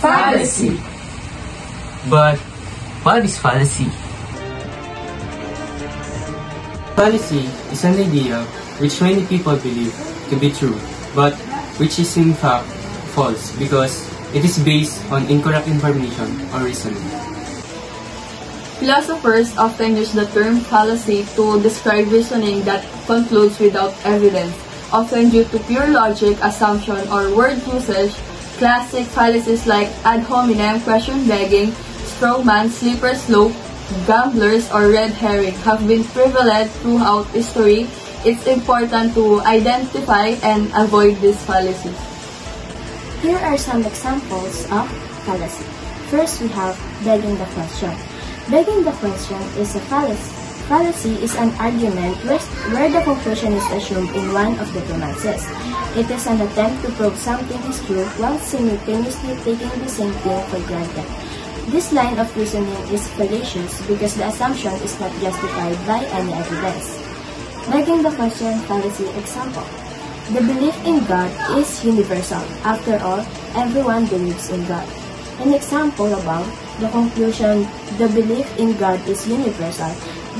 Fallacy. But what is fallacy? Fallacy is an idea which many people believe to be true, but which is in fact false because it is based on incorrect information or reasoning. Philosophers often use the term fallacy to describe reasoning that concludes without evidence, often due to pure logic, assumption, or word usage. Classic fallacies like ad hominem, question begging, straw man, slippery slope, gamblers, or red herring have been prevalent throughout history. It's important to identify and avoid these fallacies. Here are some examples of fallacy. First, we have begging the question. Begging the question is a fallacy. Fallacy is an argument where the conclusion is assumed in one of the premises. It is an attempt to prove something is true while simultaneously taking the same thing for granted. This line of reasoning is fallacious because the assumption is not justified by any evidence. Begging the question fallacy example. The belief in God is universal. After all, everyone believes in God. An example about the conclusion, the belief in God is universal,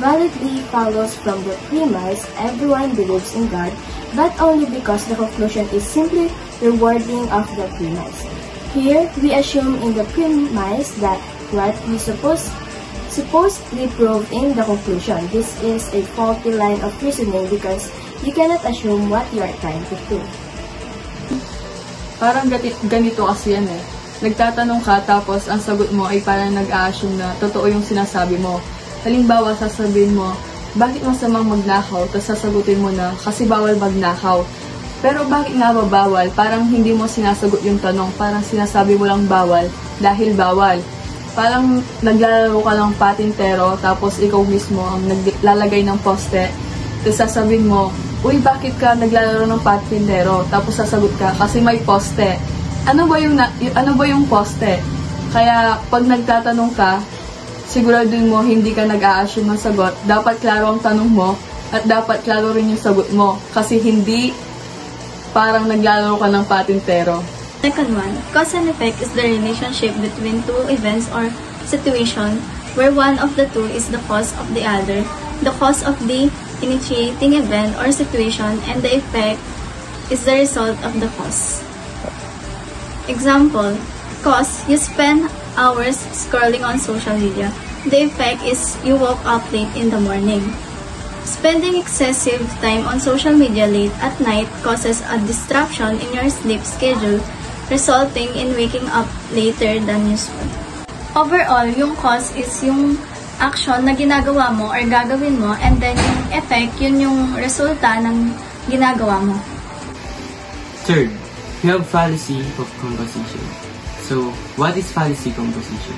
validly follows from the premise everyone believes in God, but only because the conclusion is simply rewarding of the premise. Here, we assume in the premise that what we supposedly proved in the conclusion. This is a faulty line of reasoning because you cannot assume what you are trying to prove. Parang ganito kasi yan eh. Nagtatanong ka tapos ang sagot mo ay parang nag-a-assume na totoo yung sinasabi mo. Halimbawa, sasabihin mo, bakit masamang magnakaw? Tapos sasagutin mo na, kasi bawal magnakaw. Pero bakit nga ba bawal? Parang hindi mo sinasagot yung tanong. Parang sinasabi mo lang bawal dahil bawal. Parang naglalaro ka ng patintero tapos ikaw mismo ang naglalagay ng poste. Tapos sasabihin mo, uy, bakit ka naglalaro ng patintero? Tapos sasagot ka, kasi may poste. Ano ba yung poste? Kaya pag nagtatanong ka, siguraduhin mo hindi ka nag-a-assume ng sagot. Dapat klaro ang tanong mo at dapat klaro rin yung sagot mo kasi hindi parang naglalaro ka ng patintero. Second one, cause and effect is the relationship between two events or situation where one of the two is the cause of the other. The cause of the initiating event or situation and the effect is the result of the cause. Example, cause, you spend hours scrolling on social media. The effect is you woke up late in the morning. Spending excessive time on social media late at night causes a disruption in your sleep schedule, resulting in waking up later than usual. Overall, yung cause is yung action na ginagawa mo or gagawin mo, and then yung effect, yun yung resulta ng ginagawa mo. Third, we have fallacy of composition. So, what is fallacy composition?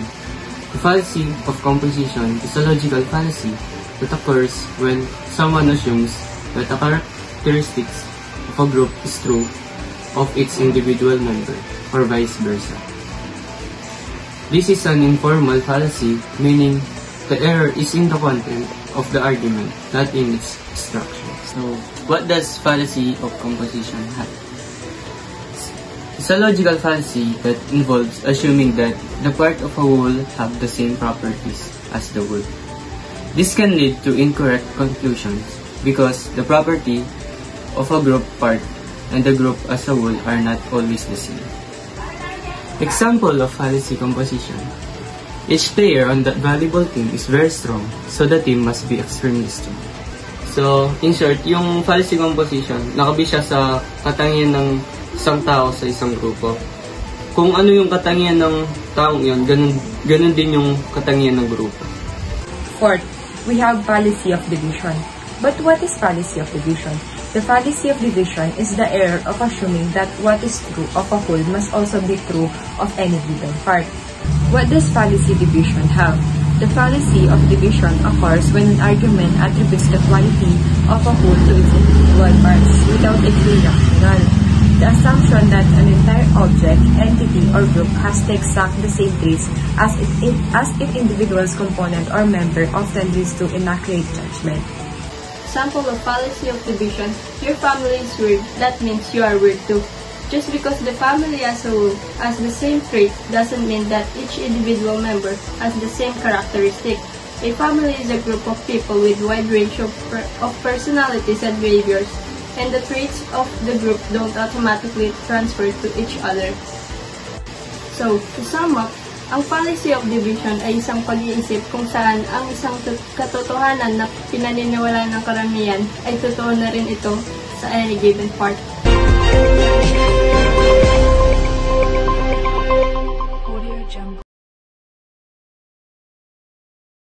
The fallacy of composition is a logical fallacy that occurs when someone assumes that a characteristics of a group is true of its individual member, or vice versa. This is an informal fallacy, meaning the error is in the content of the argument, not in its structure. So, what does fallacy of composition have? It's a logical fallacy that involves assuming that the part of a whole have the same properties as the whole. This can lead to incorrect conclusions because the property of a group part and the group as a whole are not always the same. Example of fallacy composition. Each player on that volleyball team is very strong, so the team must be extremely strong. So, in short, yung fallacy composition, nakabisa sa katangian ng isang tao sa isang grupo. Kung ano yung katangian ng taong yun, ganun din yung katangian ng grupo. Fourth, we have fallacy of division. But what is fallacy of division? The fallacy of division is the error of assuming that what is true of a whole must also be true of any given part. What does fallacy division have? The fallacy of division occurs when an argument attributes the quality of a whole to its individual parts without a clear rationale. The assumption that an entire object, entity, or group has the exact the same traits as its individual's component or member often leads to inaccurate judgment. Example of fallacy of division, your family is weird, that means you are weird too. Just because the family as a whole has the same trait doesn't mean that each individual member has the same characteristic. A family is a group of people with wide range of personalities and behaviors, and the traits of the group don't automatically transfer to each other. So, to sum up, ang fallacy of division ay isang pag-iisip kung saan ang isang katotohanan na pinaniniwalaan ng karamihan ay totoo na rin ito sa any given part.